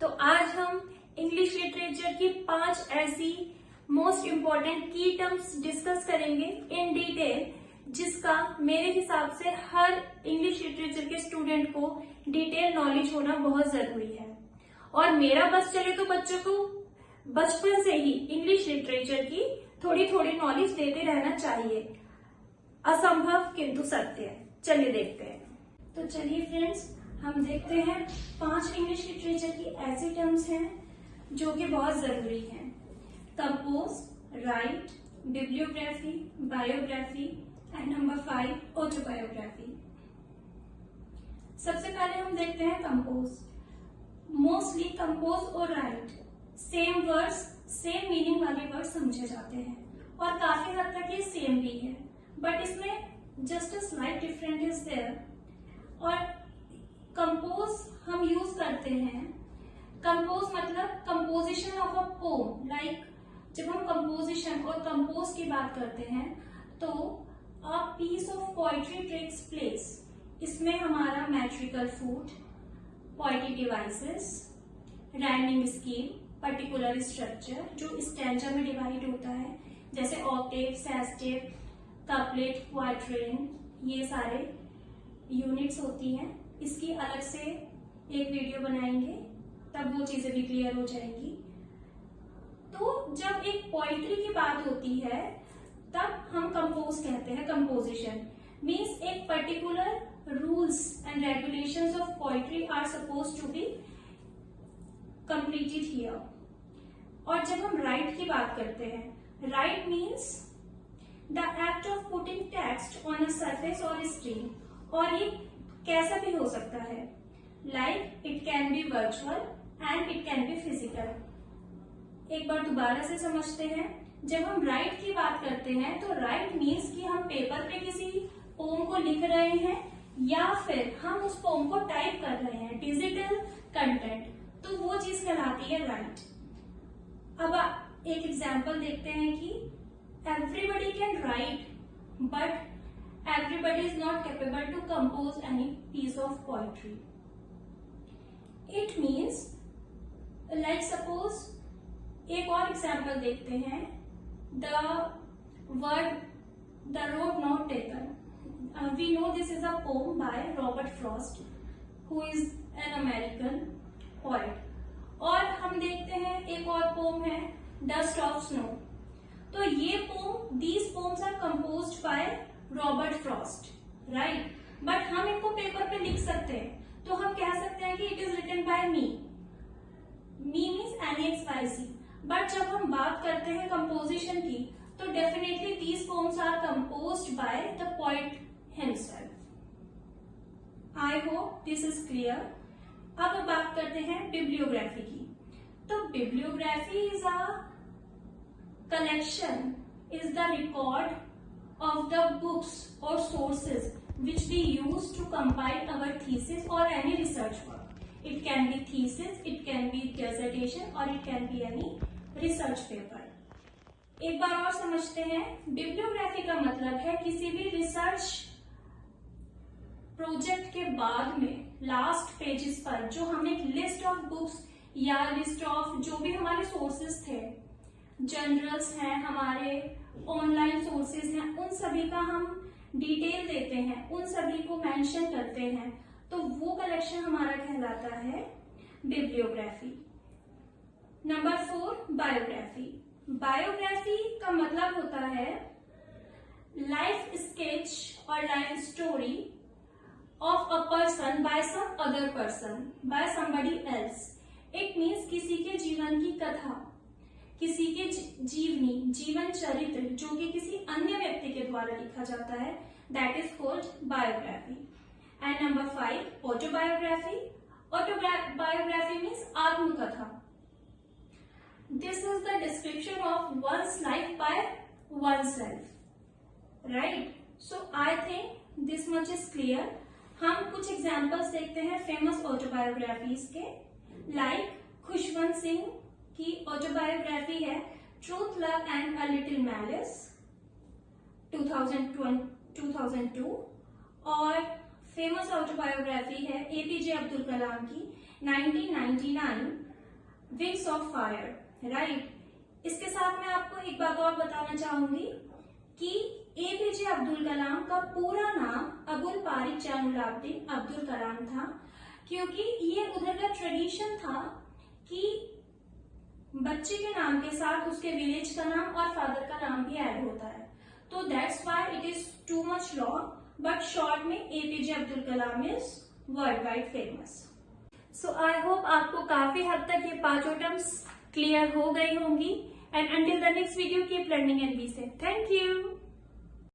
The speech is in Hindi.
तो आज हम इंग्लिश लिटरेचर की 5 ऐसी मोस्ट इम्पॉर्टेंट की टर्म्स डिस्कस करेंगे इन डिटेल, जिसका मेरे हिसाब से हर इंग्लिश लिटरेचर के स्टूडेंट को डिटेल नॉलेज होना बहुत जरूरी है। और मेरा बस चले तो बच्चों को बचपन से ही इंग्लिश लिटरेचर की थोड़ी थोड़ी नॉलेज देते रहना चाहिए। असंभव किंतु सत्य है। चलिए देखते हैं। तो चलिए फ्रेंड्स, हम देखते हैं 5 इंग्लिश लिटरेचर की ऐसी टर्म्स हैं जो कि बहुत जरूरी हैं। Compose, right, bibliography, biography and number 5 autobiography. सबसे पहले हम देखते हैं कंपोज। मोस्टली कंपोज और right same words, same meaning वाले वर्ड समझे जाते हैं और काफी हद तक ये सेम भी है, बट इसमें just a slight different is there. और कंपोज हम यूज करते हैं, कंपोज मतलब composition of a poem. Like जब हम कंपोजिशन और कंपोज की बात करते हैं तो a piece of poetry takes place. इसमें हमारा metrical foot, poetic devices, rhyming scheme, particular structure जो स्टैंजा में डिवाइड होता है, जैसे ऑक्टेव, सेस्टेव, कपलेट, क्वार्टरेन, ये सारे यूनिट्स होती हैं। इसकी अलग से एक वीडियो बनाएंगे, तब वो चीजें भी क्लियर हो जाएंगी। तो जब एक पोइट्री की बात होती है तब हम कंपोज कहते हैं। कंपोजिशन मीन्स एक particular rules and regulations of poetry are suppose to be completed here. और जब हम राइट की बात करते हैं, write means the act of putting text on a surface और स्क्रीन। और ये कैसा भी हो सकता है, like it can be virtual and it can be physical. एक बार दोबारा से समझते हैं। जब हम राइट की बात करते हैं तो राइट मीन्स कि हम पेपर पे किसी पोम को लिख रहे हैं या फिर हम उस पोम को टाइप कर रहे हैं, डिजिटल कंटेंट, तो वो चीज कहलाती है राइट। अब एक एग्जाम्पल देखते हैं कि everybody can write but everybody is not capable to compose any piece of poetry. It means, like suppose, एक और एग्जाम्पल देखते हैं। The word the road not taken. We know this is a poem by Robert Frost, who is an American poet. और हम देखते हैं एक और पोम है Dust of Snow. तो ये poem, these poems are composed by Robert Frost, right. But हम इनको पेपर पे लिख सकते हैं, तो हम कह सकते हैं कि it is written by me. Me means NXYZ। But जब हम बात करते हैं कंपोजिशन की, तो definitely these poems are composed by the poet himself. I hope this is clear. अब बात करते हैं बिब्लियोग्राफी की। तो bibliography is a collection, is the record of the books or sources which we use to compile our thesis or any research work. It can be thesis, it can be dissertation or it can be any research paper. एक बार और समझते हैं। बिब्लियोग्राफी का मतलब है किसी भी रिसर्च प्रोजेक्ट के बाद में लास्ट पेजेस पर जो हमने लिस्ट ऑफ बुक्स या लिस्ट ऑफ जो भी हमारे सोर्सेज थे, जर्नल्स हैं, हमारे ऑनलाइन सोर्सेज हैं, उन सभी का हम डिटेल देते हैं, उन सभी को मेंशन करते हैं, तो वो कलेक्शन हमारा कहलाता है बिब्लियोग्राफी। Number 4 biography. बायोग्राफी का मतलब होता है लाइफ स्केच और life story of a person by some other person, by somebody else. It means किसी के जीवन की कथा, किसी के जीवनी, जीवन चरित्र जो कि किसी अन्य व्यक्ति के द्वारा लिखा जाता है, that is called biography. And number 5 autobiography. Autobiography means आत्मकथा। This is the description of one's life by oneself, right. So I think this much is clear. हम कुछ एग्जाम्पल्स देखते हैं फेमस ऑटोबायोग्राफीज के। लाइक खुशवंत सिंह की ऑटोबायोग्राफी है truth, love and a little malice 2002। और फेमस ऑटोबायोग्राफी है APJ अब्दुल कलाम की 1999 विंग्स ऑफ फायर, राइट। इसके साथ मैं आपको एक बात और बताना चाहूंगी कि एपीजे अब्दुल कलाम का पूरा नाम अबुल पारिक जैनुलाब्दीन अब्दुल कलाम था, क्योंकि ये उधर का ट्रेडिशन था कि बच्चे के नाम के साथ उसके विलेज का नाम और फादर का नाम भी ऐड होता है, तो that's why it is too much long, but short में APJ Abdul Kalam is world wide famous. So I hope आपको काफी हद तक ये पांचों टर्म्स क्लियर हो गई होंगी, and until the next video keep learning and be safe. Thank you.